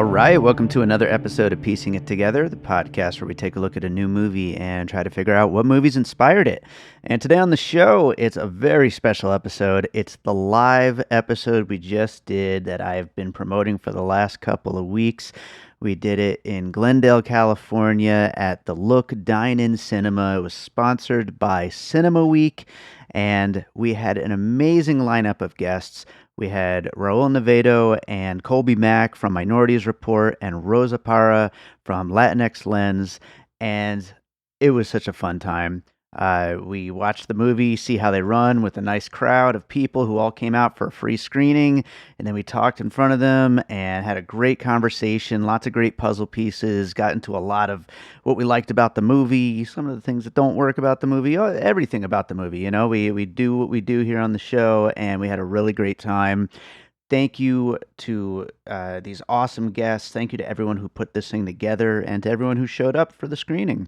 All right, welcome to another episode of Piecing It Together, the podcast where we take a look at a new movie and try to figure out what movies inspired it. And today on the show, it's a very special episode. It's the live episode we just did that I've been promoting for the last couple of weeks. We did it in Glendale, California at the Look Dine-In Cinema. It was sponsored by Cinema Week, and we had an amazing lineup of guests. We had Raul Navedo and Kolby from Minorities Report and Rosa Parra from Latinx Lens, and it was such a fun time. We watched the movie, See How They Run, with a nice crowd of people who all came out for a free screening, and then we talked in front of them and had a great conversation, lots of great puzzle pieces, got into a lot of what we liked about the movie, some of the things that don't work about the movie, everything about the movie. You know, we do what we do here on the show, and we had a really great time. Thank you to these awesome guests. Thank you to everyone who put this thing together and to everyone who showed up for the screening.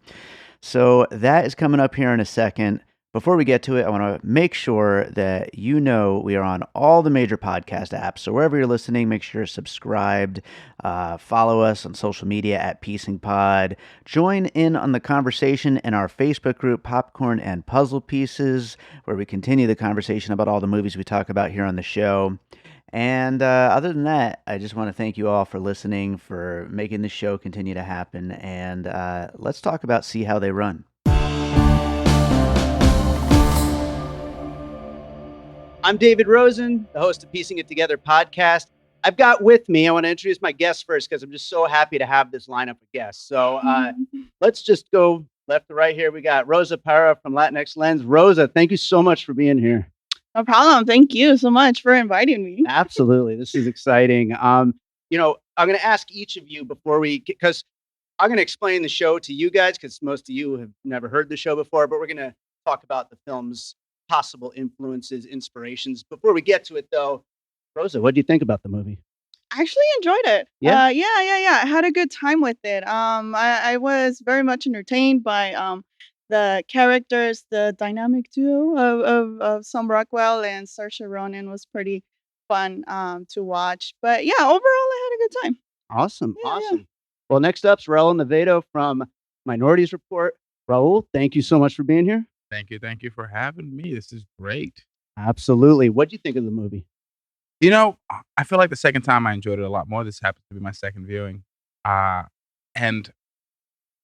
So that is coming up here in a second. Before we get to it, I want to make sure that you know we are on all the major podcast apps. So wherever you're listening, make sure you're subscribed. Follow us on social media at Piecing Pod. Join in on the conversation in our Facebook group, Popcorn and Puzzle Pieces, where we continue the conversation about all the movies we talk about here on the show. And other than that, I just want to thank you all for listening, for making the show continue to happen. And let's talk about See How They Run. I'm David Rosen, the host of Piecing It Together podcast. I've got with me, I want to introduce my guests first because I'm just so happy to have this lineup of guests. So let's just go left to right here. We got Rosa Parra from Latinx Lens. Rosa, thank you so much for being here. No problem. Thank you so much for inviting me. Absolutely. This is exciting. I'm going to ask each of you because I'm going to explain the show to you guys because most of you have never heard the show before, but we're going to talk about the film's possible influences, inspirations. Before we get to it, though, Rosa, what do you think about the movie? I actually enjoyed it. Yeah? Yeah. I had a good time with it. I was very much entertained by the characters, the dynamic duo of Sam Rockwell and Saoirse Ronan was pretty fun to watch. But yeah, overall, I had a good time. Awesome. Yeah. Well, next up's Raul Navedo from Minorities Report. Raul, thank you so much for being here. Thank you for having me. This is great. Absolutely. What do you think of the movie? You know, I feel like the second time I enjoyed it a lot more. This happens to be my second viewing. And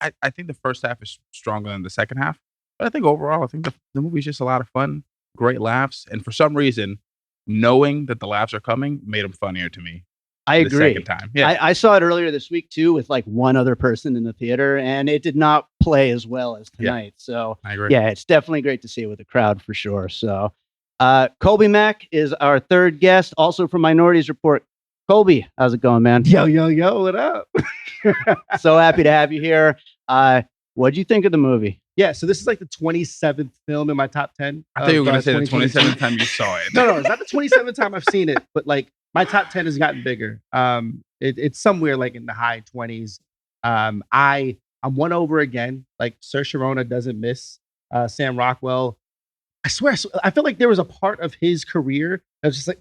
I think the first half is stronger than the second half. But I think overall, I think the movie is just a lot of fun, great laughs. And for some reason, knowing that the laughs are coming made them funnier to me. I agree. Second time. Yeah. I saw it earlier this week, too, with like one other person in the theater, and it did not play as well as tonight. Yeah. So, I agree. Yeah, it's definitely great to see it with the crowd for sure. So, Kolby is our third guest, also from Minorities Report. Kolby, how's it going, man? Yo, what up? So happy to have you here. What'd you think of the movie? Yeah, so this is like the 27th film in my top 10. I thought you were going to say the 27th time you saw it. No, it's not the 27th time I've seen it, but like my top 10 has gotten bigger. It's somewhere like in the high 20s. I'm won over again. Like Saoirse Ronan doesn't miss. Sam Rockwell, I swear, I feel like there was a part of his career that was just like,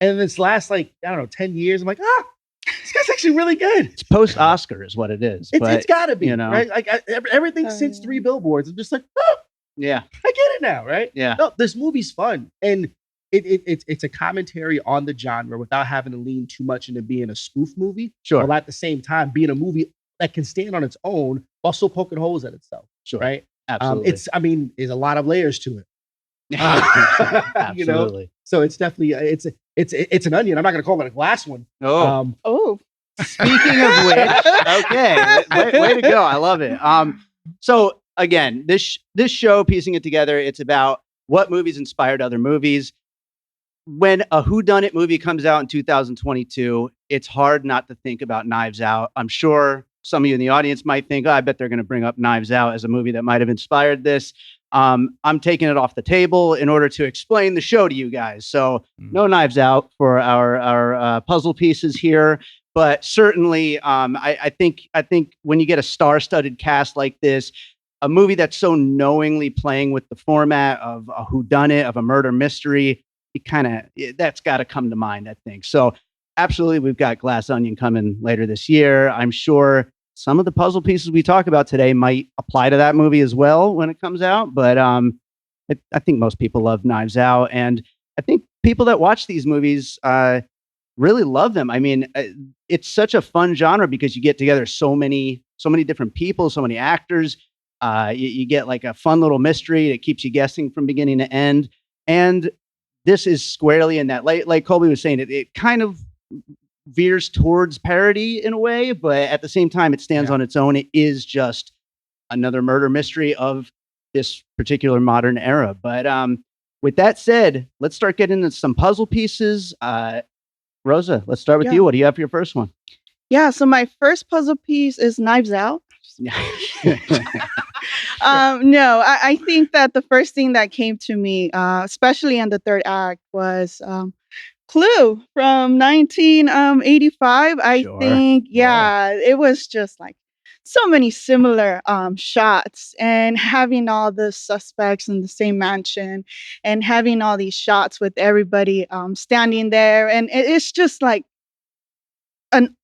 and this last 10 years, I'm like, this guy's actually really good. It's post-Oscar is what it is. It's got to be, you know, right? Like everything since Three Billboards, I'm just like, yeah, I get it now, right? Yeah. No, this movie's fun, and it's a commentary on the genre without having to lean too much into being a spoof movie. Sure. While at the same time being a movie that can stand on its own while still poking holes at itself. Sure. Right. Absolutely. There's a lot of layers to it. Absolutely. You know? So it's definitely it's an onion. I'm not going to call it a glass one. Oh. Speaking of which, okay, way to go. I love it. So again, this show, Piecing It Together, it's about what movies inspired other movies. When a whodunit movie comes out in 2022, it's hard not to think about Knives Out. I'm sure some of you in the audience might think, I bet they're going to bring up Knives Out as a movie that might have inspired this. I'm taking it off the table in order to explain the show to you guys. So no Knives Out for our puzzle pieces here. But certainly, I think when you get a star-studded cast like this, a movie that's so knowingly playing with the format of a whodunit, of a murder mystery, that's got to come to mind, I think. So absolutely, we've got Glass Onion coming later this year. I'm sure some of the puzzle pieces we talk about today might apply to that movie as well when it comes out. But I think most people love Knives Out, and I think people that watch these movies really love them. I mean, it's such a fun genre because you get together so many different people, so many actors. You get like a fun little mystery that keeps you guessing from beginning to end. And this is squarely in that. Like Kolby was saying, it kind of veers towards parody in a way, but at the same time, it stands on its own. It is just another murder mystery of this particular modern era. But with that said, let's start getting into some puzzle pieces. Rosa, let's start with you. What do you have for your first one? Yeah, so my first puzzle piece is Knives Out. No, I think that the first thing that came to me, especially in the third act, was Clue from 1985. I think, it was just like so many similar shots, and having all the suspects in the same mansion and having all these shots with everybody standing there. And it's just like an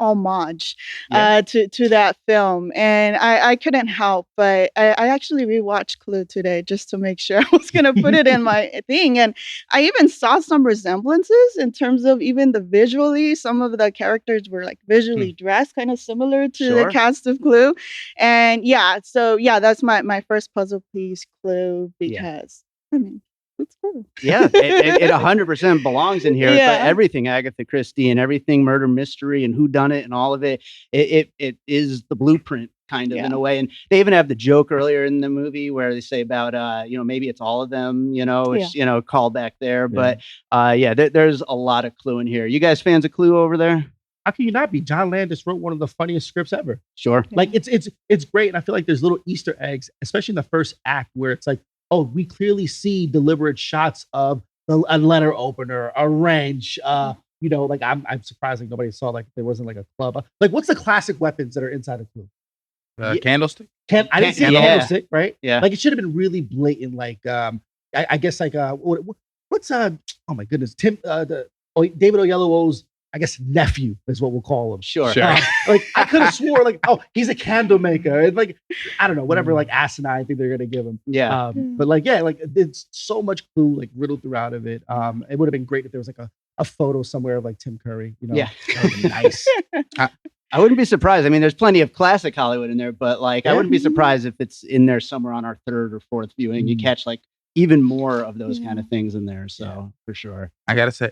homage to that film. And I couldn't help, but I actually rewatched Clue today just to make sure I was going to put it in my thing. And I even saw some resemblances in terms of even the visually. Some of the characters were like visually dressed kind of similar to the cast of Clue. And that's my first puzzle piece, Clue, because I mean, it's cool. Yeah, it 100% belongs in here. But everything Agatha Christie and everything murder mystery and whodunit and all of it, it is the blueprint kind of in a way. And they even have the joke earlier in the movie where they say about maybe it's all of them, which call back there. But there's a lot of Clue in here. You guys fans of Clue over there? How can you not be? John Landis wrote one of the funniest scripts ever. Sure. Like it's great. And I feel like there's little Easter eggs, especially in the first act, where it's like, oh, we clearly see deliberate shots of a letter opener, a wrench. Like I'm surprised like nobody saw like there wasn't like a club. Like, what's the classic weapons that are inside of Clue? Candlestick. I didn't see a candlestick, right? Yeah. Like it should have been really blatant. Like I guess like what's oh my goodness, David Oyelowo's, I guess, nephew is what we'll call him. Sure. Like I could have swore like, oh, he's a candle maker. And like, I don't know, whatever like asinine thing they're gonna give him. Yeah. But like, like it's so much Clue like riddled throughout of it. It would have been great if there was like a photo somewhere of like Tim Curry. Yeah. That would be nice. I wouldn't be surprised. I mean, there's plenty of classic Hollywood in there, but like I wouldn't be surprised if it's in there somewhere on our third or fourth viewing. You catch like even more of those kind of things in there. So for sure. I gotta say,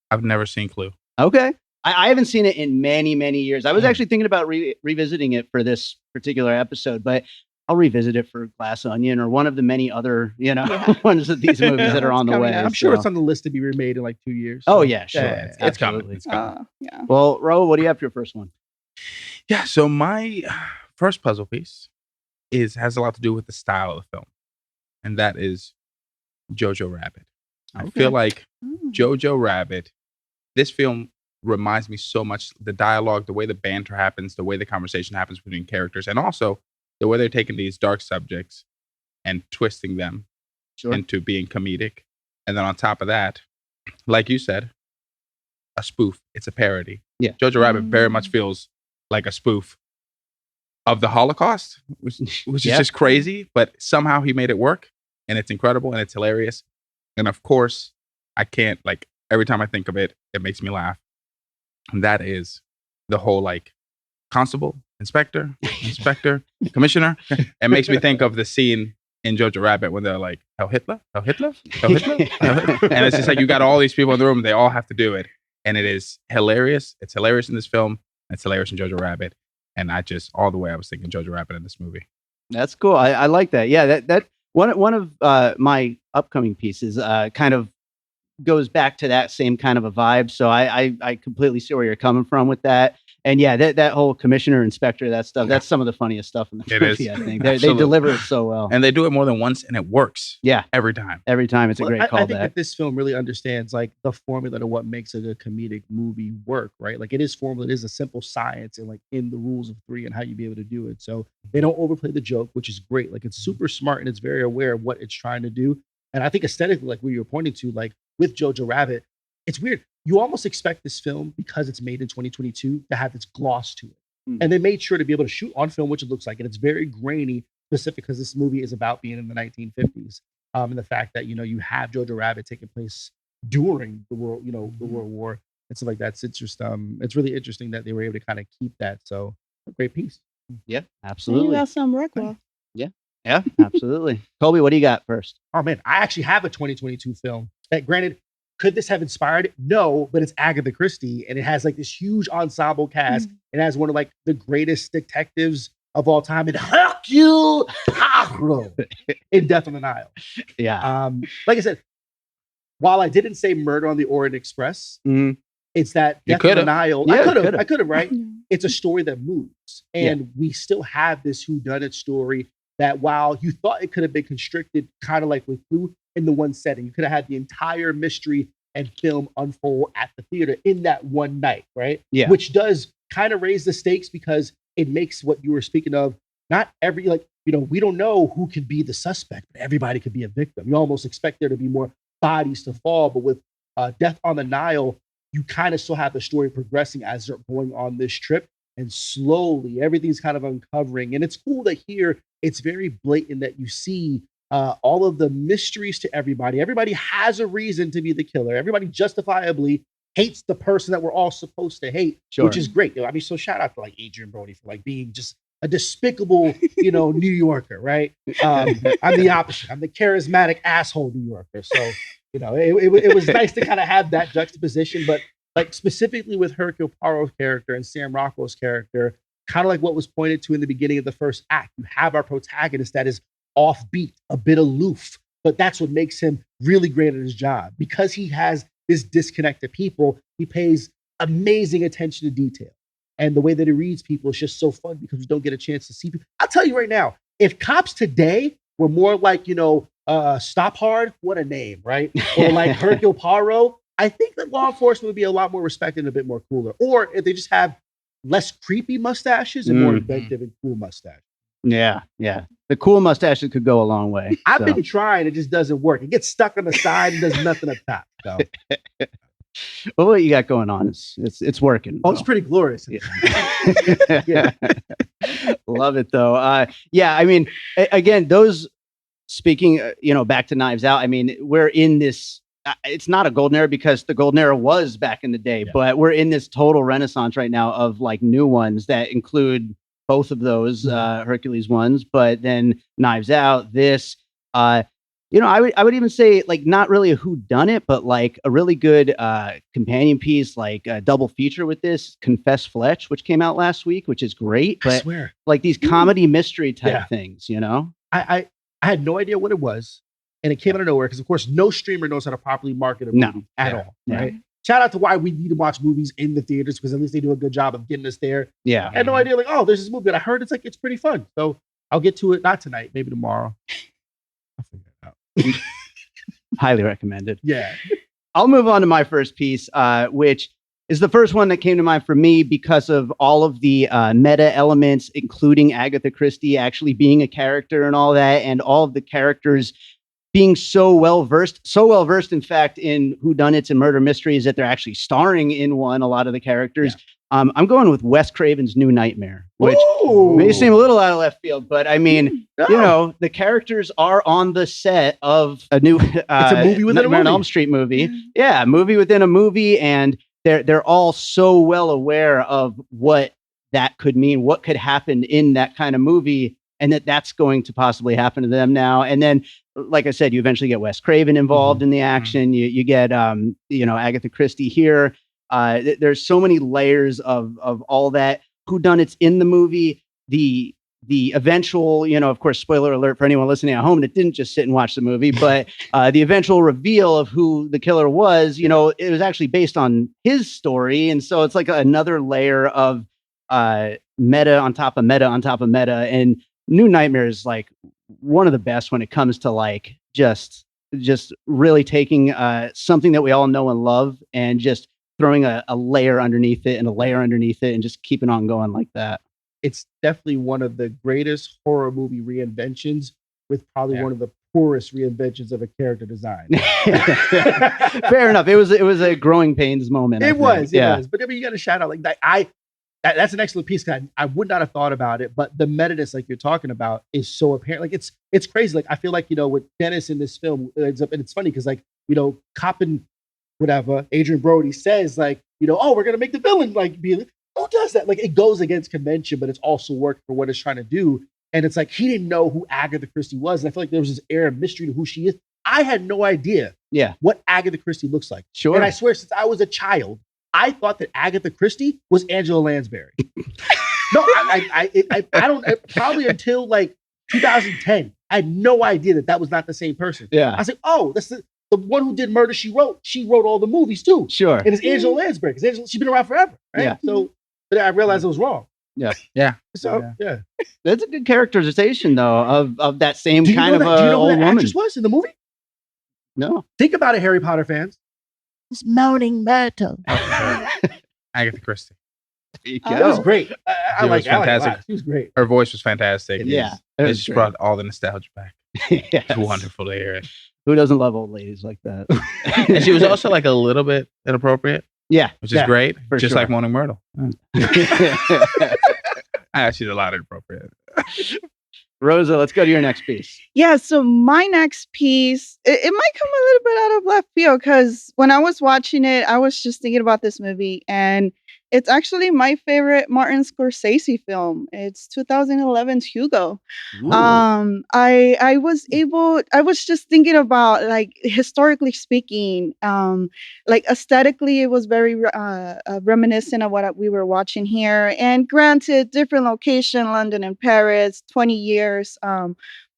I've never seen Clue. Okay. I haven't seen it in many, many years. I was actually thinking about revisiting it for this particular episode, but I'll revisit it for Glass Onion or one of the many other, ones of these movies that are on the way. I'm sure it's on the list to be remade in like 2 years. So. Oh yeah, sure. It's coming. It's coming. Well, Raul, what do you have for your first one? Yeah. So my first puzzle piece has a lot to do with the style of the film, and that is Jojo Rabbit. I feel like Jojo Rabbit, this film reminds me so much, the dialogue, the way the banter happens, the way the conversation happens between characters, and also the way they're taking these dark subjects and twisting them into being comedic. And then on top of that, like you said, a spoof. It's a parody. Yeah. Jojo Rabbit very much feels like a spoof of the Holocaust, which is just crazy, but somehow he made it work, and it's incredible, and it's hilarious. And of course, I can't, like, every time I think of it, it makes me laugh. And that is the whole like constable, inspector, commissioner. It makes me think of the scene in Jojo Rabbit when they're like, Heil Hitler, Heil Hitler, Heil Hitler. And it's just like you got all these people in the room, they all have to do it. And it is hilarious. It's hilarious in this film. It's hilarious in Jojo Rabbit. And I just, all the way I was thinking Jojo Rabbit in this movie. That's cool. I like that. Yeah, that one of my upcoming pieces kind of goes back to that same kind of a vibe. So I completely see where you're coming from with that. And yeah, that whole commissioner, inspector, that stuff, that's some of the funniest stuff in the movie, I think. They deliver it so well. And they do it more than once and it works. Yeah. Every time. Every time. It's a great callback. I think that this film really understands like the formula to what makes a good comedic movie work, right? Like it is formula, it is a simple science and like in the rules of three and how you be able to do it. So they don't overplay the joke, which is great. Like it's super smart and it's very aware of what it's trying to do. And I think aesthetically, like where you're pointing to, like with Jojo Rabbit, it's weird. you almost expect this film, because it's made in 2022, to have this gloss to it. Mm. And they made sure to be able to shoot on film, which it looks like, and it's very grainy, specific because this movie is about being in the 1950s. And the fact that, you have Jojo Rabbit taking place during the World War and stuff like that. It's just, it's really interesting that they were able to kind of keep that. So, a great piece. Yeah, And you absolutely. got some Rockwell. Yeah, absolutely. Kolby, what do you got first? Oh man, I actually have a 2022 film that, granted, could this have inspired it? No, but it's Agatha Christie, and it has like this huge ensemble cast. It has one of like the greatest detectives of all time, and Hercule Poirot in Death on the Nile. Yeah. Like I said, while I didn't say Murder on the Orient Express, Mhm. it's that You Death on the could've. Nile. Yeah, I could have, right? Yeah. It's a story that moves, and we still have this whodunit story that, while you thought it could have been constricted, kind of like with Clue, in the one setting, you could have had the entire mystery and film unfold at the theater in that one night, right? Yeah. Which does kind of raise the stakes, because it makes what you were speaking of, not every, we don't know who could be the suspect, but everybody could be a victim. You almost expect there to be more bodies to fall, but with Death on the Nile, you kind of still have the story progressing as they're going on this trip, and slowly everything's kind of uncovering. And it's cool to hear it's very blatant that you see all of the mysteries to everybody. Everybody has a reason to be the killer. Everybody justifiably hates the person that we're all supposed to hate, Sure. which is great. I mean, so shout out to like Adrian Brody for like being just a despicable, New Yorker, right? I'm the opposite. I'm the charismatic asshole New Yorker. So, it was nice to kind of have that juxtaposition, but like specifically with Hercule Poirot's character and Sam Rockwell's character, kind of like what was pointed to in the beginning of the first act. You have our protagonist that is offbeat, a bit aloof, but that's what makes him really great at his job. Because he has this disconnect to people, he pays amazing attention to detail. And the way that he reads people is just so fun, because we don't get a chance to see people. I'll tell you right now, if cops today were more like, Stop Hard, what a name, right? Or like Hercule Poirot, I think that law enforcement would be a lot more respected and a bit more cooler. Or if they just have less creepy mustaches and more inventive and cool mustaches. Yeah. The cool mustaches could go a long way. I've been trying, it just doesn't work. It gets stuck on the side and does nothing up top. So. Well, what you got going on? It's working. Oh, it's pretty glorious. Yeah. Love it though. I mean, again, those speaking, back to Knives Out. I mean, we're in this. It's not a golden era, because the golden era was back in the day, but we're in this total renaissance right now of like new ones that include both of those Hercules ones, but then Knives Out. This, I would even say like not really a whodunit, but like a really good companion piece, like a double feature with this, Confess Fletch, which came out last week, which is great. But I swear, like these comedy mystery type things, I had no idea what it was, and it came out of nowhere, because of course no streamer knows how to properly market a movie at all, right? Shout out to why we need to watch movies in the theaters, because at least they do a good job of getting us there. Yeah. I had no idea, like, oh, there's this movie that I heard it's pretty fun. So I'll get to it, not tonight, maybe tomorrow. I'll figure it out. Highly recommended. Yeah. I'll move on to my first piece, which is the first one that came to mind for me because of all of the meta elements, including Agatha Christie actually being a character and all that, and all of the characters being so well versed, in fact, in whodunits and murder mysteries that they're actually starring in one. A lot of the characters. Yeah. I'm going with Wes Craven's New Nightmare, which may seem a little out of left field, but I mean, the characters are on the set of a new it's a movie within a movie. An Elm Street movie. Yeah, movie within a movie, and they're all so well aware of what that could mean, what could happen in that kind of movie, and that's going to possibly happen to them now. And then, like I said, you eventually get Wes Craven involved in the action. You get, Agatha Christie here. There's so many layers of all that whodunits in the movie. The eventual, of course, spoiler alert for anyone listening at home that didn't just sit and watch the movie, but the eventual reveal of who the killer was, it was actually based on his story. And so it's like another layer of meta on top of meta on top of meta. And New Nightmare is like one of the best when it comes to like just really taking something that we all know and love and just throwing a layer underneath it and a layer underneath it and just keeping on going like that. It's definitely one of the greatest horror movie reinventions, with probably one of the poorest reinventions of a character design. Fair enough. It was a growing pains moment. I It think. was. Yeah. But I mean, you got to shout out like that. That's an excellent piece. I would not have thought about it, but the meta-ness like you're talking about is so apparent. Like it's crazy. Like I feel like with Dennis in this film ends up, and it's funny because Cop and whatever Adrian Brody says oh, we're gonna make the villain be who does that? Like it goes against convention, but it's also worked for what it's trying to do. And it's like he didn't know who Agatha Christie was, and I feel like there was this air of mystery to who she is. I had no idea what Agatha Christie looks like. Sure. And I swear, since I was a child, I thought that Agatha Christie was Angela Lansbury. No, I don't. Probably until 2010, I had no idea that was not the same person. Yeah. I was like, oh, that's the one who did Murder, She Wrote. She wrote all the movies too. Sure. And it's Angela Lansbury because she's been around forever, right? Yeah. So, but I realized I was wrong. Yeah. So yeah. That's a good characterization though of that same Do you kind know of that, do you know who old that woman. actress was in the movie? No. Think about it, Harry Potter fans. It's Moaning Myrtle. Agatha Christie. There you That was go. great. I like fantastic. wow, she was great. Her voice was fantastic. Yeah. It was just great. brought all the nostalgia back. Yes. It's wonderful to hear it. Who doesn't love old ladies like that? And she was also a little bit inappropriate, yeah. which is great. for Just sure. like Moaning Myrtle. She's a lot inappropriate. Rosa, let's go to your next piece. Yeah, so my next piece, it might come a little bit out of left field because when I was watching it, I was just thinking about this movie, and it's actually my favorite Martin Scorsese film. It's 2011's Hugo. Ooh. I was just thinking about historically speaking, aesthetically it was very reminiscent of what we were watching here. And granted, different location, London and Paris, 20 years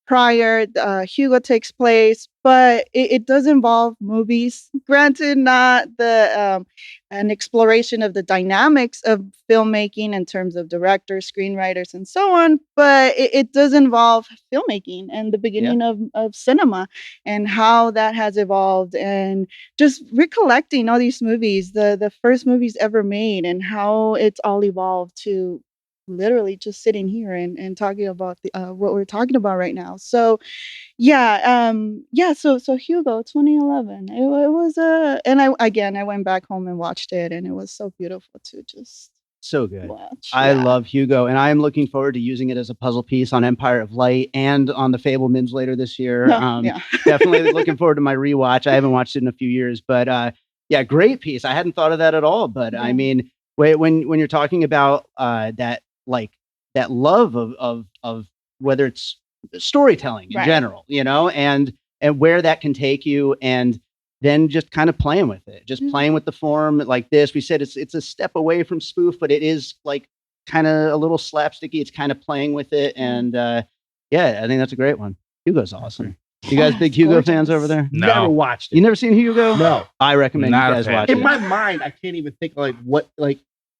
prior, Hugo takes place, but it does involve movies. Granted, not the an exploration of the dynamics of filmmaking in terms of directors, screenwriters, and so on, but it does involve filmmaking and the beginning of cinema and how that has evolved, and just recollecting all these movies, the first movies ever made, and how it's all evolved to literally just sitting here and talking about what we're talking about right now. So so Hugo 2011, it was and I went back home and watched it, and it was so beautiful to just So good. watch. I love Hugo, and I am looking forward to using it as a puzzle piece on Empire of Light and on the Fablemans later this year. Definitely looking forward to my rewatch. I haven't watched it in a few years, but great piece. I hadn't thought of that at all. But I mean, when you're talking about that love of whether it's storytelling in general, and where that can take you, and then just kind of playing with it, playing with the form like this. We said it's a step away from spoof, but it is kind of a little slapsticky. It's kind of playing with it, and I think that's a great one. Hugo's awesome. You guys big Hugo fans over there? No. Never watched it. You never seen Hugo? No. I recommend Not you a guys fan. watch In it. my mind, I can't even think what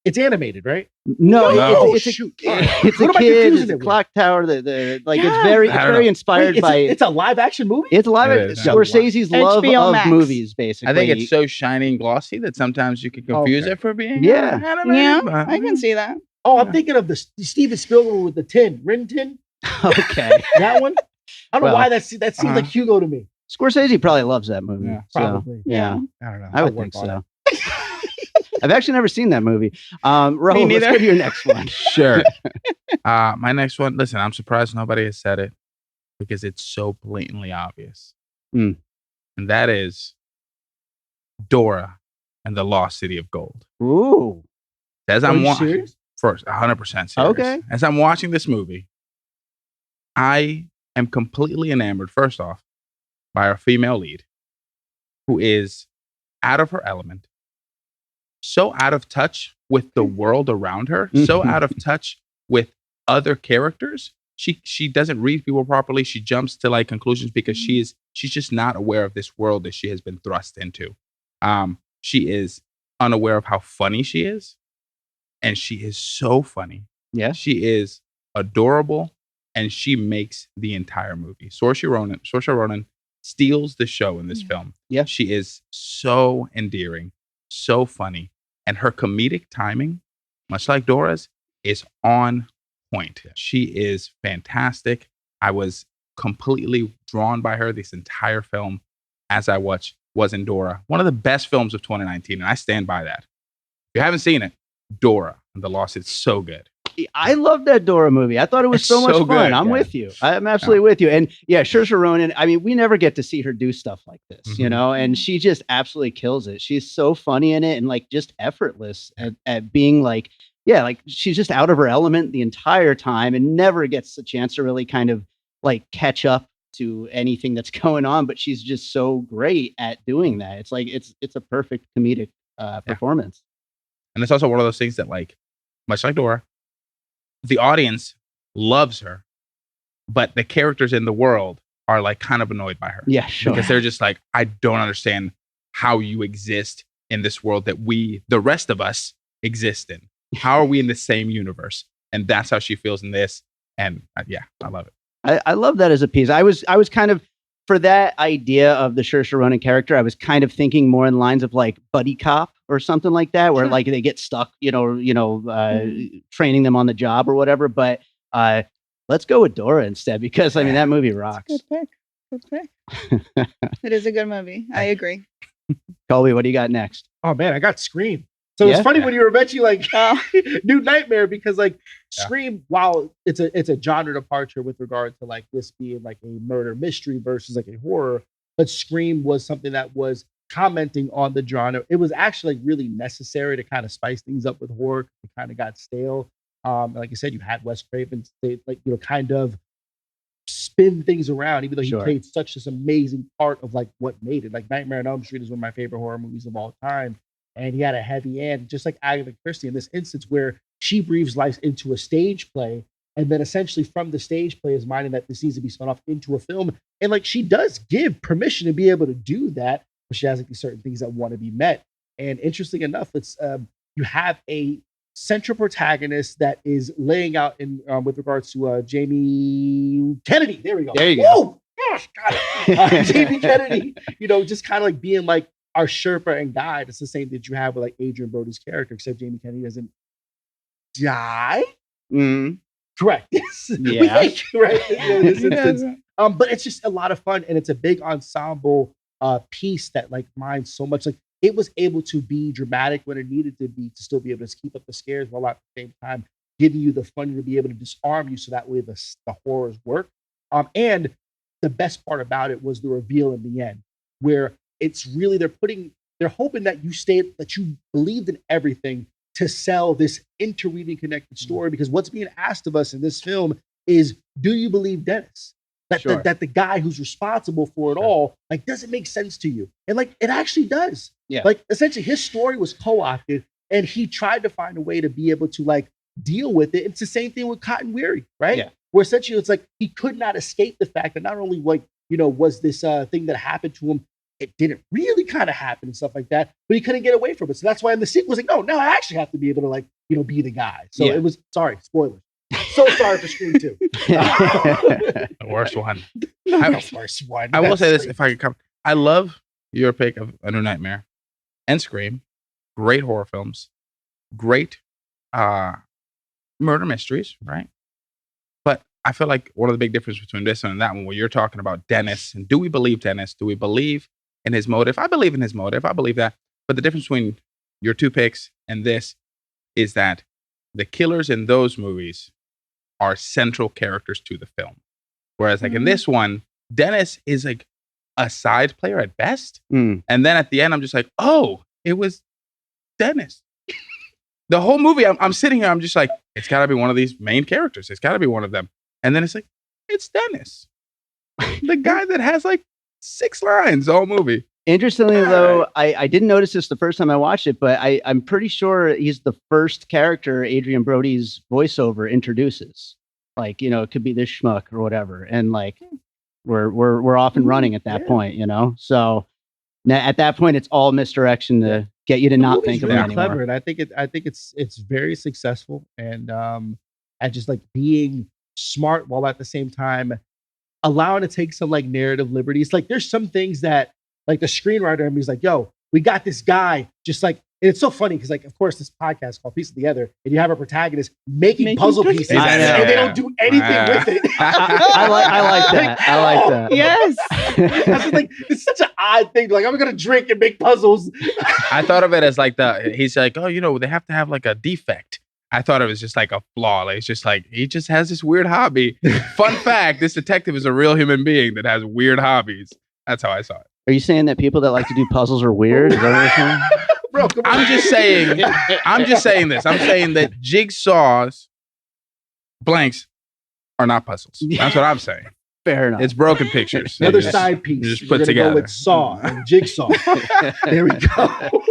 it's animated, right? No, No. it's shoot. it's What a am I kid. confusing It's a it with? clock tower. It's I don't very know. inspired Wait, by. it's a live action movie? It's a lot It of is. Scorsese's love HBO of Max. movies, basically. I think it's so shiny and glossy that sometimes you can confuse Okay. it for being Yeah. animated. Yeah, but- I can see that. Oh, I'm thinking of the Steven Spielberg with the tin, Rin Tin. okay. That one. I don't know Well, why that seems like Hugo to me. Scorsese probably loves that movie. Yeah, so, probably. yeah, I don't know. I would I'll think work on so. I've actually never seen that movie. Raul, let's neither. go to your next one. Sure. My next one. Listen, I'm surprised nobody has said it because it's so blatantly obvious. Hmm. And that is Dora and the Lost City of Gold. Ooh. As Are I'm you watching, serious? first 100% serious. Okay. As I'm watching this movie, I am completely enamored. First off, by our female lead, who is out of her element, so out of touch with the world around her, so out of touch with other characters. She doesn't read people properly. She jumps to conclusions because she's just not aware of this world that she has been thrust into. She is unaware of how funny she is, and she is so funny. Yeah. She is adorable, and she makes the entire movie. Saoirse Ronan steals the show in this film. Yeah. She is so endearing, so funny, and her comedic timing, much like Dora's, is on point. She is fantastic. I was completely drawn by her this entire film as I watched was in Dora. One of the best films of 2019, and I stand by that. If you haven't seen it, Dora and the Lost, it's so good. I love that Dora movie. I thought it was It's so much so fun. good, I'm yeah. with you. I'm absolutely with you. And yeah, Saoirse Ronan, I mean, we never get to see her do stuff like this, you Mhm. know, and she just absolutely kills it. She's so funny in it and like just effortless at being like, yeah, like she's just out of her element the entire time and never gets a chance to really kind of like catch up to anything that's going on. But she's just so great at doing that. It's like it's a perfect comedic performance. And it's also one of those things that, like, much like Dora, the audience loves her, but the characters in the world are like kind of annoyed by her. Yeah, sure. Because they're just like, I don't understand how you exist in this world that we, the rest of us, exist in. How are we in the same universe? And that's how she feels in this. And yeah, I love it. I love that as a piece. I was kind of, for that idea of the Saoirse Ronan character, I was kind of thinking more in lines of like buddy cop or something like that, where like they get stuck, training them on the job or whatever. But let's go with Dora instead, because I mean that movie rocks. Good pick. Good pick. It is a good movie. I agree. Kolby, what do you got next? Oh man, I got Scream. So it's funny when you were mentioning like New Nightmare, because like Scream, while it's a genre departure with regard to like this being like a murder mystery versus like a horror, but Scream was something that was commenting on the genre. It was actually like really necessary to kind of spice things up with horror. It kind of got stale. Like I said, you had Wes Craven kind of spin things around, even though he played such this amazing part of like what made it. Like Nightmare on Elm Street is one of my favorite horror movies of all time. And he had a heavy end, just like Agatha Christie in this instance, where she breathes life into a stage play. And then essentially from the stage play is minding that this needs to be spun off into a film. And like she does give permission to be able to do that, but she has like these certain things that want to be met. And interesting enough, it's you have a central protagonist that is laying out in with regards to Jamie Kennedy. There we go. There you go. Gosh, got it. Jamie Kennedy, just kind of like being like our Sherpa and guide. It's the same that you have with like Adrian Brody's character, except Jamie Kennedy doesn't die. Correct. Yes. Yeah. Right. In this instance. But it's just a lot of fun, and it's a big ensemble piece that like minds so much. Like it was able to be dramatic when it needed to be, to still be able to keep up the scares while at the same time giving you the fun to be able to disarm you, so that way the horrors work. And the best part about it was the reveal in the end, where it's really they're hoping that you believed in everything to sell this interweaving connected story. Because what's being asked of us in this film is, do you believe Dennis? That the guy who's responsible for it all, like, does it make sense to you? And like, it actually does. Yeah. Like essentially his story was co-opted, and he tried to find a way to be able to like deal with it. It's the same thing with Cotton Weary, right? Yeah. Where essentially it's like he could not escape the fact that not only was this thing that happened to him, it didn't really kind of happen and stuff like that, but he couldn't get away from it. So that's why in the sequel was like, no, now I actually have to be able to like, be the guy. So it was, sorry, spoilers. So sorry for Scream 2. The worst one. The worst one. I will say this, if I could come. I love your pick of A New Nightmare and Scream. Great horror films. Great murder mysteries, right? But I feel like one of the big differences between this one and that one, where you're talking about Dennis, and do we believe Dennis? Do we believe in his motive? I believe in his motive. I believe that. But the difference between your two picks and this is that the killers in those movies are central characters to the film. Whereas like in this one, Dennis is like a side player at best. And then at the end, I'm just like, oh, it was Dennis. The whole movie, I'm sitting here, I'm just like, it's got to be one of these main characters. It's got to be one of them. And then it's like, it's Dennis. The guy that has like 6 lines all movie. Interestingly, though, I didn't notice this the first time I watched it, but I'm pretty sure he's the first character Adrian Brody's voiceover introduces. Like, it could be this schmuck or whatever. And like, we're off and running at that point, So now at that point, it's all misdirection to get you to not think of it anymore. Clever, and I think it's very successful, and at just like being smart while at the same time allowing to take some like narrative liberties. Like there's some things that like the screenwriter and he's like, yo, we got this guy just like And it's so funny because, like, of course, this podcast is called Piece It Together, and you have a protagonist making puzzle pieces, I and know. they don't do anything with it. I like that. I like that. Yes. I was like, it's such an odd thing. Like, I'm gonna drink and make puzzles. I thought of it as like he's like, oh, they have to have like a defect. I thought it was just like a flaw. Like, it's just like, he just has this weird hobby. Fun fact, this detective is a real human being that has weird hobbies. That's how I saw it. Are you saying that people that like to do puzzles are weird? Is that what you're saying? Bro, come on. I'm just saying this. I'm saying that jigsaws, blanks, are not puzzles. That's what I'm saying. Fair enough. It's broken pictures. Another Just- side piece. just We're put gonna together. go with saw and jigsaw. There we go.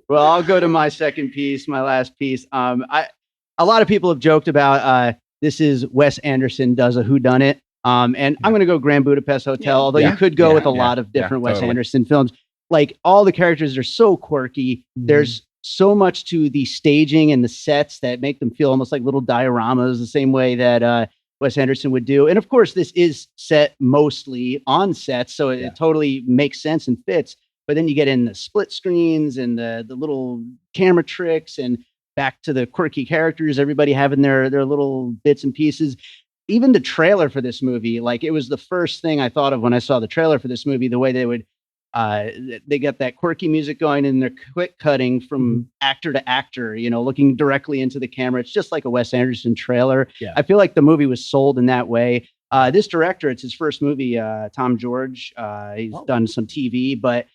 Well, I'll go to my second piece, my last piece. A lot of people have joked about this is Wes Anderson does a whodunit. And I'm going to go Grand Budapest Hotel, although you could go with a lot of different Wes totally. Anderson films. Like, all the characters are so quirky. There's so much to the staging and the sets that make them feel almost like little dioramas, the same way that Wes Anderson would do. And of course, this is set mostly on sets, so it totally makes sense and fits. But then you get in the split screens and the little camera tricks, and back to the quirky characters, everybody having their little bits and pieces. Even the trailer for this movie, like, it was the first thing I thought of when I saw the trailer for this movie, the way they would, they got that quirky music going and they're quick cutting from actor to actor, looking directly into the camera. It's just like a Wes Anderson trailer. Yeah. I feel like the movie was sold in that way. This director, it's his first movie, Tom George. He's done some TV, but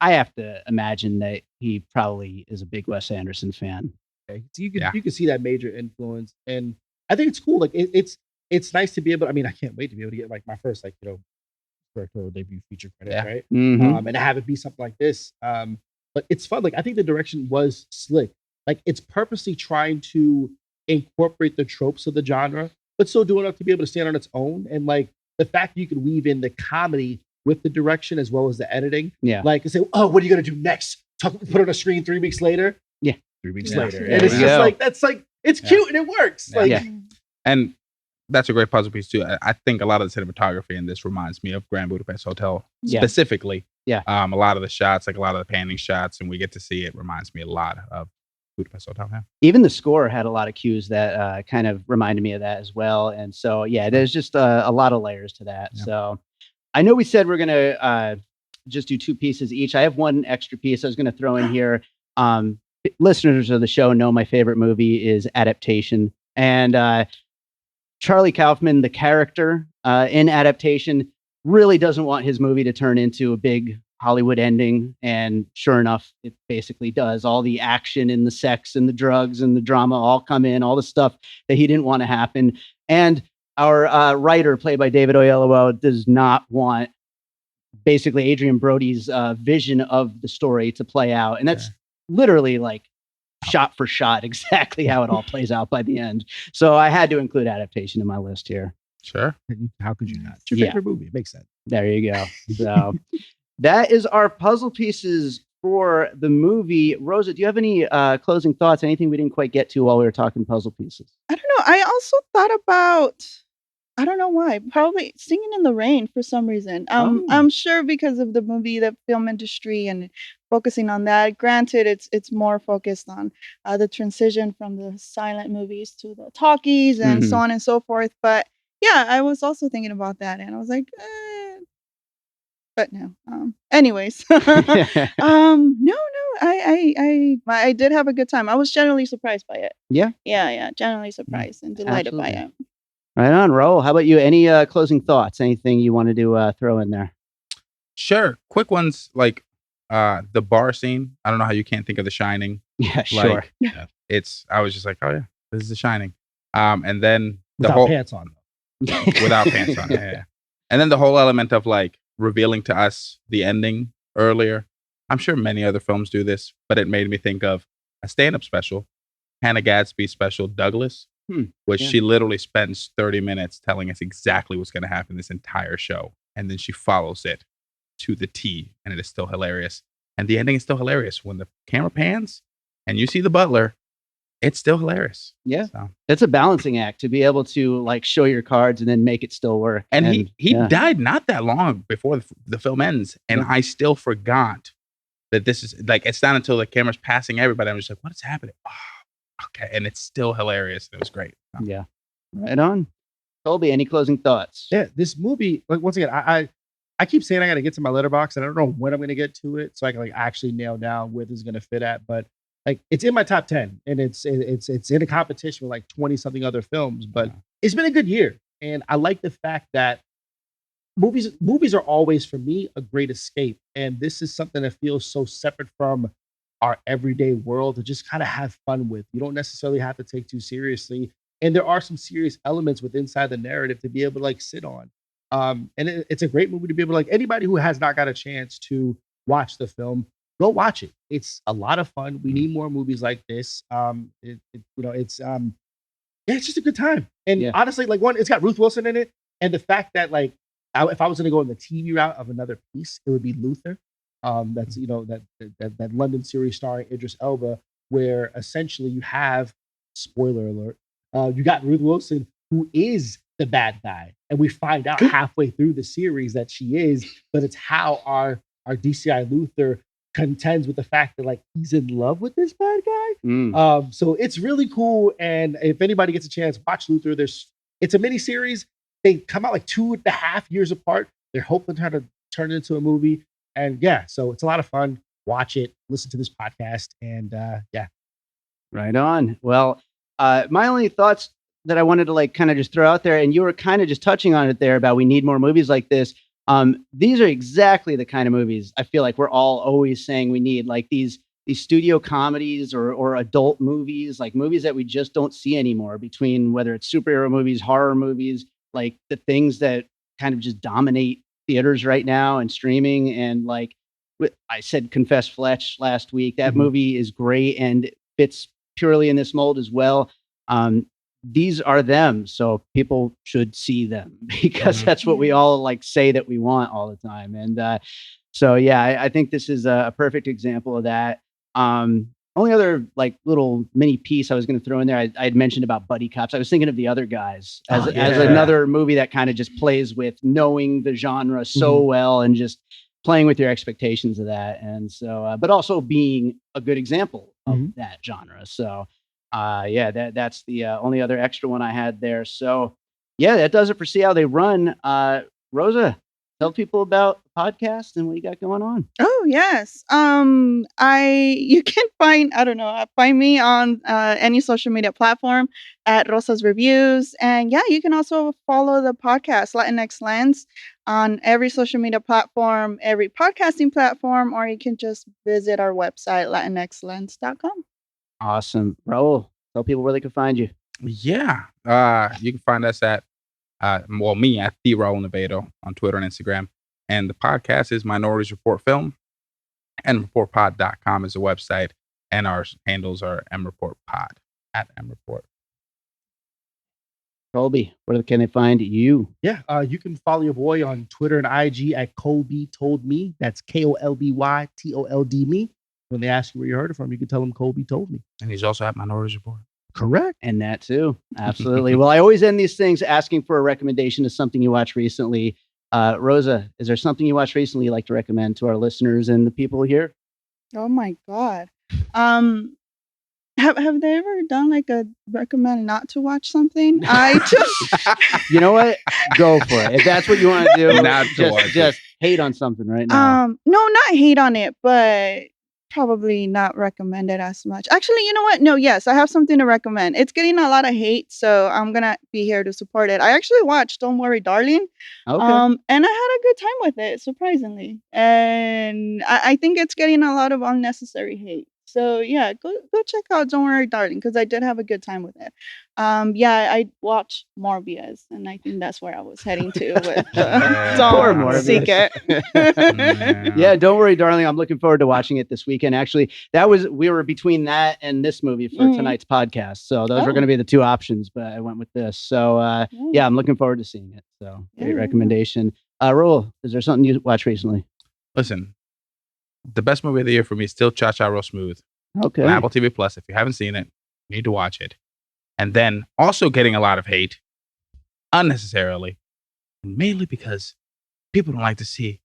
I have to imagine that he probably is a big Wes Anderson fan. Okay. So you can see that major influence, and I think it's cool. Like, it's nice to be able. I mean, I can't wait to be able to get like my first directorial debut feature credit, right? Mhm. And have it be something like this. But it's fun. Like, I think the direction was slick. Like, it's purposely trying to incorporate the tropes of the genre, but still doing enough to be able to stand on its own. And like the fact you can weave in the comedy with the direction as well as the editing. Yeah. Like, say, oh, what are you gonna do next? Put it on a screen 3 weeks later. Yeah. 3 weeks Yeah. later, Yeah. and it's There just you go. like that's like it's cute and it works. Yeah. Like, Yeah. And that's a great puzzle piece too. I think a lot of the cinematography in this reminds me of Grand Budapest Hotel Yeah. specifically. Yeah. A lot of the shots, like a lot of the panning shots, and we get to see it, reminds me a lot of Budapest Hotel. Yeah. Even the score had a lot of cues that kind of reminded me of that as well. And so, yeah, there's just a lot of layers to that. Yeah. So I know we said we're going to just do 2 pieces each. I have one extra piece I was going to throw in here. Listeners of the show know my favorite movie is Adaptation. And Charlie Kaufman, the character in Adaptation, really doesn't want his movie to turn into a big Hollywood ending. And sure enough, it basically does. All the action and the sex and the drugs and the drama all come in, all the stuff that he didn't want to happen. And our writer, played by David Oyelowo, does not want basically Adrian Brody's vision of the story to play out. And that's literally like shot for shot exactly how it all plays out by the end. So I had to include Adaptation in my list here. Sure. how could you not? It's your Yeah. favorite movie. It makes sense. There you go. So that is our puzzle pieces for the movie. Rosa, do you have any closing thoughts? Anything we didn't quite get to while we were talking puzzle pieces? I don't know. I also thought about, I don't know why, probably Singing in the Rain for some reason. Oh. I'm sure because of the movie, the film industry, and focusing on that. Granted, it's more focused on the transition from the silent movies to the talkies and so on and so forth. But yeah, I was also thinking about that, and I was like, but no. Anyways, no. I did have a good time. I was generally surprised by it. Yeah? Yeah. Generally surprised and delighted by Absolutely. it. Right on, Raul. How about you? Any closing thoughts? Anything you wanted to throw in there? Sure. Quick ones like the bar scene. I don't know how you can't think of The Shining. Yeah, sure. Like, I was just like, oh yeah, this is The Shining. And then the Without whole pants on. without pants on. Yeah. And then the whole element of like revealing to us the ending earlier. I'm sure many other films do this, but it made me think of a stand-up special, Hannah Gadsby's special, Douglas, which Yeah. she literally spends 30 minutes telling us exactly what's going to happen this entire show. And then she follows it to the T, and it is still hilarious. And the ending is still hilarious. When the camera pans and you see the butler, it's still hilarious. Yeah. So. It's a balancing act to be able to like show your cards and then make it still work. And he yeah. died not that long before the film ends. And I still forgot that this is like, it's not until the camera's passing everybody, I'm just like, what is happening? Oh, okay. And it's still hilarious. It was great. Yeah. Right on. Kolby, any closing thoughts? Yeah, this movie, like once again, I keep saying I got to get to my letterbox, and I don't know when I'm going to get to it, so I can like actually nail down where this is going to fit at. But like, it's in my top 10, and it's in a competition with like 20 something other films. But it's been a good year, and I like the fact that movies are always for me a great escape, and this is something that feels so separate from our everyday world to just kind of have fun with. You don't necessarily have to take too seriously, and there are some serious elements with inside the narrative to be able to like sit on. And it's a great movie to be able to, like, anybody who has not got a chance to watch the film, go watch it. It's a lot of fun. We need more movies like this. It's just a good time. And honestly, like, one, it's got Ruth Wilson in it, and the fact that like, if I was going to go in the TV route of another piece, it would be Luther. That's that London series starring Idris Elba, where essentially you have, spoiler alert, you got Ruth Wilson, who is the bad guy, and we find out halfway through the series that she is, but it's how our DCI Luther contends with the fact that like he's in love with this bad guy. So it's really cool, and if anybody gets a chance, watch Luther. It's a mini series. They come out like 2.5 years apart. They're hoping to turn it into a movie, and so it's a lot of fun. Watch it, listen to this podcast, and Right on. Well, my only thoughts that I wanted to like kind of just throw out there, and you were kind of just touching on it there about we need more movies like this. These are exactly the kind of movies I feel like we're all always saying we need, like these studio comedies or adult movies, like movies that we just don't see anymore, between whether it's superhero movies, horror movies, like the things that kind of just dominate theaters right now and streaming. And like I said, Confess Fletch last week, that movie is great and fits purely in this mold as well. These are them, so people should see them because that's what we all like say that we want all the time. And I think this is a perfect example of that. Only other like little mini piece I was going to throw in there, I had mentioned about buddy cops. I was thinking of The Other Guys as another movie that kind of just plays with knowing the genre so well and just playing with your expectations of that. And so, but also being a good example of that genre. So. That's the only other extra one I had there. So, that does it for See How They Run. Rosa, tell people about the podcast and what you got going on. Oh, yes. You can find me on any social media platform at Rosa's Reviews. And you can also follow the podcast Latinx Lens on every social media platform, every podcasting platform, or you can just visit our website, latinxlens.com. Awesome. Raul, tell people where they can find you. Yeah. You can find us at, me at the Raul Navedo on Twitter and Instagram. And the podcast is Minorities Report Film. mreportpod.com is the website. And our handles are mreportpod at mreport. Kolby, where can they find you? You can follow your boy on Twitter and IG at Kolby Told Me. That's KOLBY TOLD me. When they ask you where you heard it from, you can tell them Kolby told me. And he's also at Minorities Report. Correct. And that too. Absolutely. Well, I always end these things asking for a recommendation of something you watched recently. Rosa, is there something you watched recently you'd like to recommend to our listeners and the people here? Oh my God. Have they ever done like a recommend not to watch something? I just You know what? Go for it. If that's what you want to do, just hate on something right now. No, not hate on it, but probably not recommend it as much. Actually, you know what? No, yes, I have something to recommend. It's getting a lot of hate, so I'm gonna be here to support it. I actually watched Don't Worry, Darling. Okay. And I had a good time with it, surprisingly. And I think it's getting a lot of unnecessary hate. So go check out Don't Worry, Darling, because I did have a good time with it. I watched Morbius, and I think that's where I was heading to with Don't Seek It. Don't Worry, Darling. I'm looking forward to watching it this weekend. Actually, we were between that and this movie for tonight's podcast, so those were going to be the two options, but I went with this. So I'm looking forward to seeing it. So great recommendation. Raul, is there something you watched recently? Listen. The best movie of the year for me is still Cha Cha Real Smooth. Okay. On Apple TV Plus. If you haven't seen it, you need to watch it. And then also getting a lot of hate unnecessarily, mainly because people don't like to see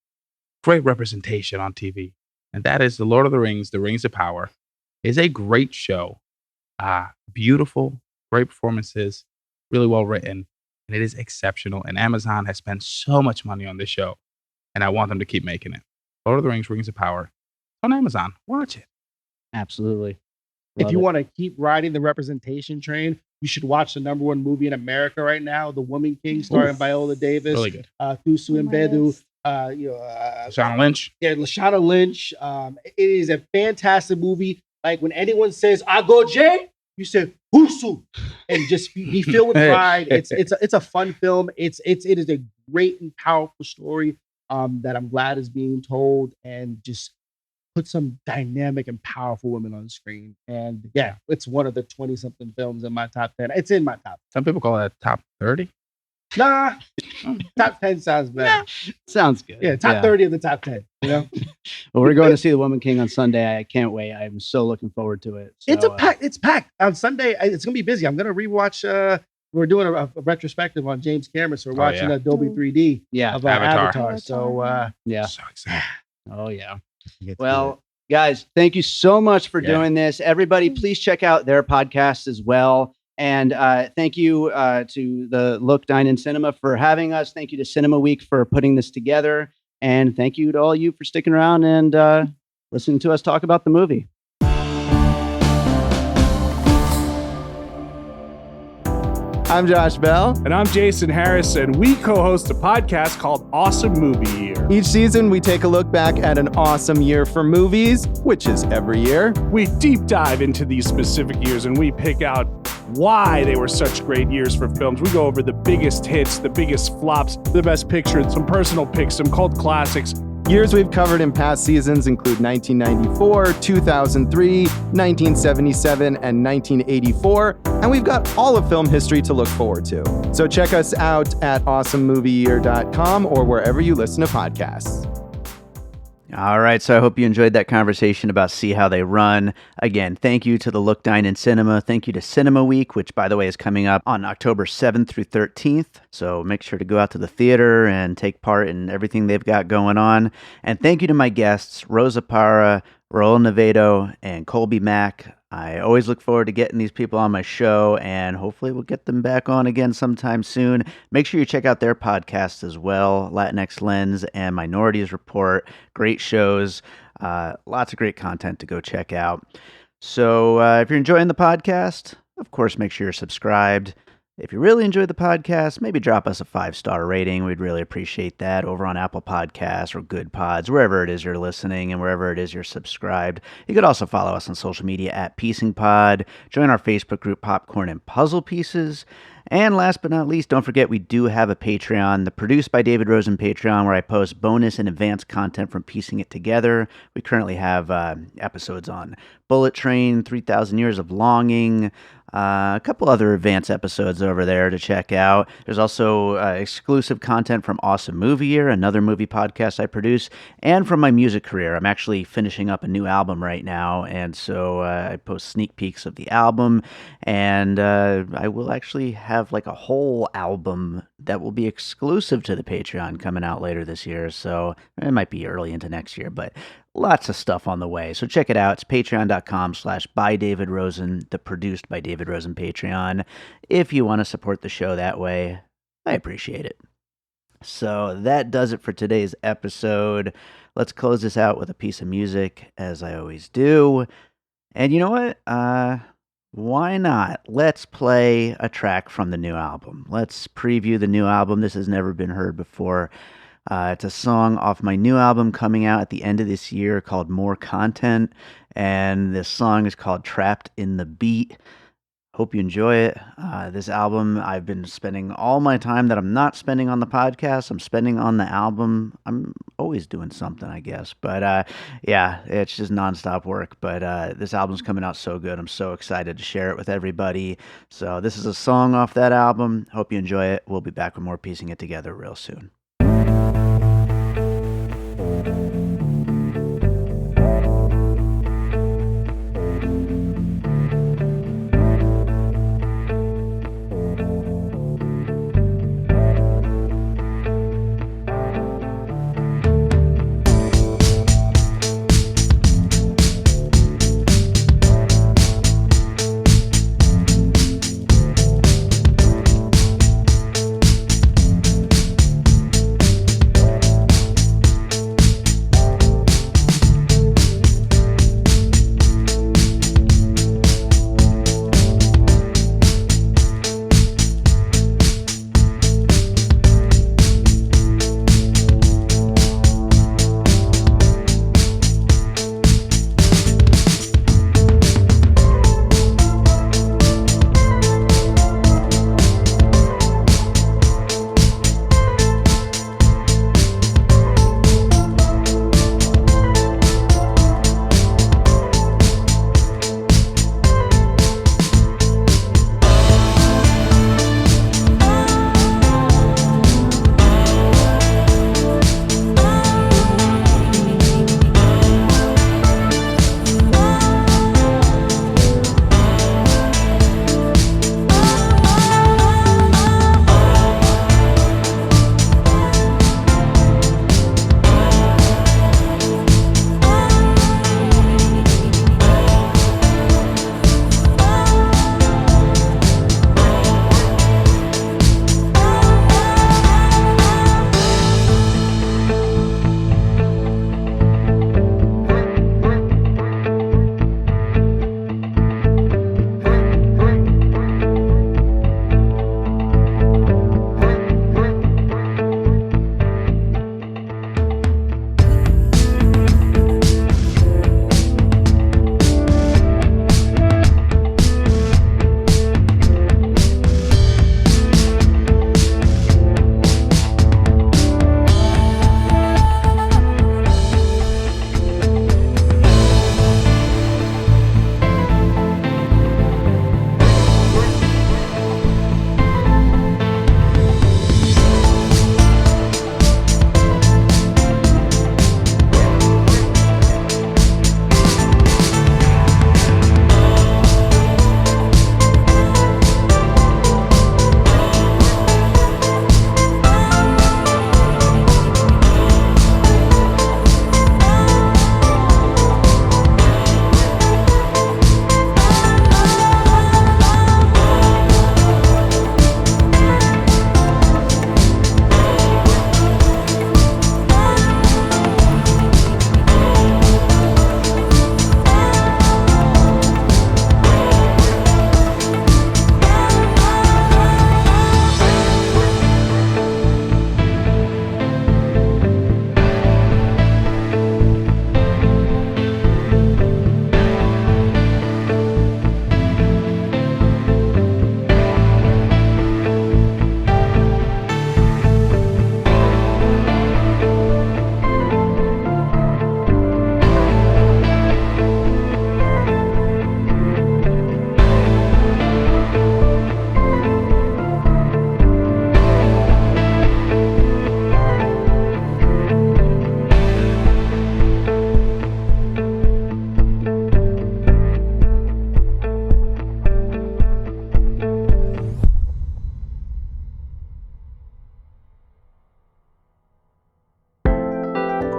great representation on TV. and that is The Lord of the Rings, The Rings of Power. Is a great show. Beautiful, great performances, really well written, and it is exceptional. And Amazon has spent so much money on this show, and I want them to keep making it. Lord of the Rings, Rings of Power on Amazon. Watch it. Absolutely. If Love you it. want to keep riding the representation train, you should watch the #1 movie in America right now, The Woman King, starring Viola Davis, Really good. Thusu On my Mbedu, list. Shauna Lynch. yeah, Lashana Lynch. It is a fantastic movie. Like when anyone says "I go Jay," you say "Husu," and just be filled with pride. It's a fun film. It is a great and powerful story that I'm glad is being told, and just put some dynamic and powerful women on screen. And yeah, it's one of the 20-something films in my top 10. It's in my top. Some people call it top 30. Nah, top 10 sounds better. Sounds good. Yeah, top 30 of the top 10. You know, Well, we're going to see The Woman King on Sunday. I can't wait. I'm so looking forward to it. So, it's packed on Sunday. It's gonna be busy. I'm gonna rewatch. We're doing a retrospective on James Cameron, so we're watching Adobe 3D Yeah. of Avatar. Avatar. So Yeah. So excited. Oh, yeah. it's Well, guys, thank you so much for doing this. Everybody, please check out their podcast as well. And thank you to the Look, Dine, and Cinema for having us. Thank you to Cinema Week for putting this together. And thank you to all you for sticking around and listening to us talk about the movie. I'm Josh Bell. And I'm Jason Harris, and we co-host a podcast called Awesome Movie Year. Each season, we take a look back at an awesome year for movies, which is every year. We deep dive into these specific years, and we pick out why they were such great years for films. We go over the biggest hits, the biggest flops, the best picture, some personal picks, some cult classics. Years we've covered in past seasons include 1994, 2003, 1977, and 1984, and we've got all of film history to look forward to. So check us out at awesomemovieyear.com or wherever you listen to podcasts. All right, so I hope you enjoyed that conversation about See How They Run. Again, thank you to the Look, Dine, and Cinema. Thank you to Cinema Week, which, by the way, is coming up on October 7th through 13th. So make sure to go out to the theater and take part in everything they've got going on. And thank you to my guests, Rosa Parra, Raul Navedo, and Kolby Mack. I always look forward to getting these people on my show, and hopefully we'll get them back on again sometime soon. Make sure you check out their podcasts as well, Latinx Lens and Minorities Report. Great shows, lots of great content to go check out. So if you're enjoying the podcast, of course, make sure you're subscribed. If you really enjoyed the podcast, maybe drop us a 5-star rating. We'd really appreciate that over on Apple Podcasts or Good Pods, wherever it is you're listening and wherever it is you're subscribed. You could also follow us on social media at Piecing Pod. Join our Facebook group, Popcorn and Puzzle Pieces. And last but not least, don't forget we do have a Patreon, the Produced by David Rosen Patreon, where I post bonus and advanced content from Piecing It Together. We currently have episodes on Bullet Train, 3,000 Years of Longing, a couple other advanced episodes over there to check out. There's also exclusive content from Awesome Movie Year, another movie podcast I produce, and from my music career. I'm actually finishing up a new album right now, and so I post sneak peeks of the album, and I will actually have like a whole album that will be exclusive to the Patreon coming out later this year, so it might be early into next year, but lots of stuff on the way. So check it out. It's patreon.com/bydavidrosen, the Produced by David Rosen Patreon. If you want to support the show that way, I appreciate it. So that does it for today's episode. Let's close this out with a piece of music, as I always do. And you know what? Why not? Let's play a track from the new album. Let's preview the new album. This has never been heard before. It's a song off my new album coming out at the end of this year called More Content, and this song is called Trapped in the Beat. Hope you enjoy it. This album, I've been spending all my time that I'm not spending on the podcast, I'm spending on the album. I'm always doing something, I guess. But yeah, it's just nonstop work. But this album's coming out so good. I'm so excited to share it with everybody. So this is a song off that album. Hope you enjoy it. We'll be back with more Piecing It Together real soon.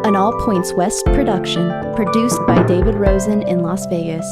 an All Points West production, produced by David Rosen in Las Vegas.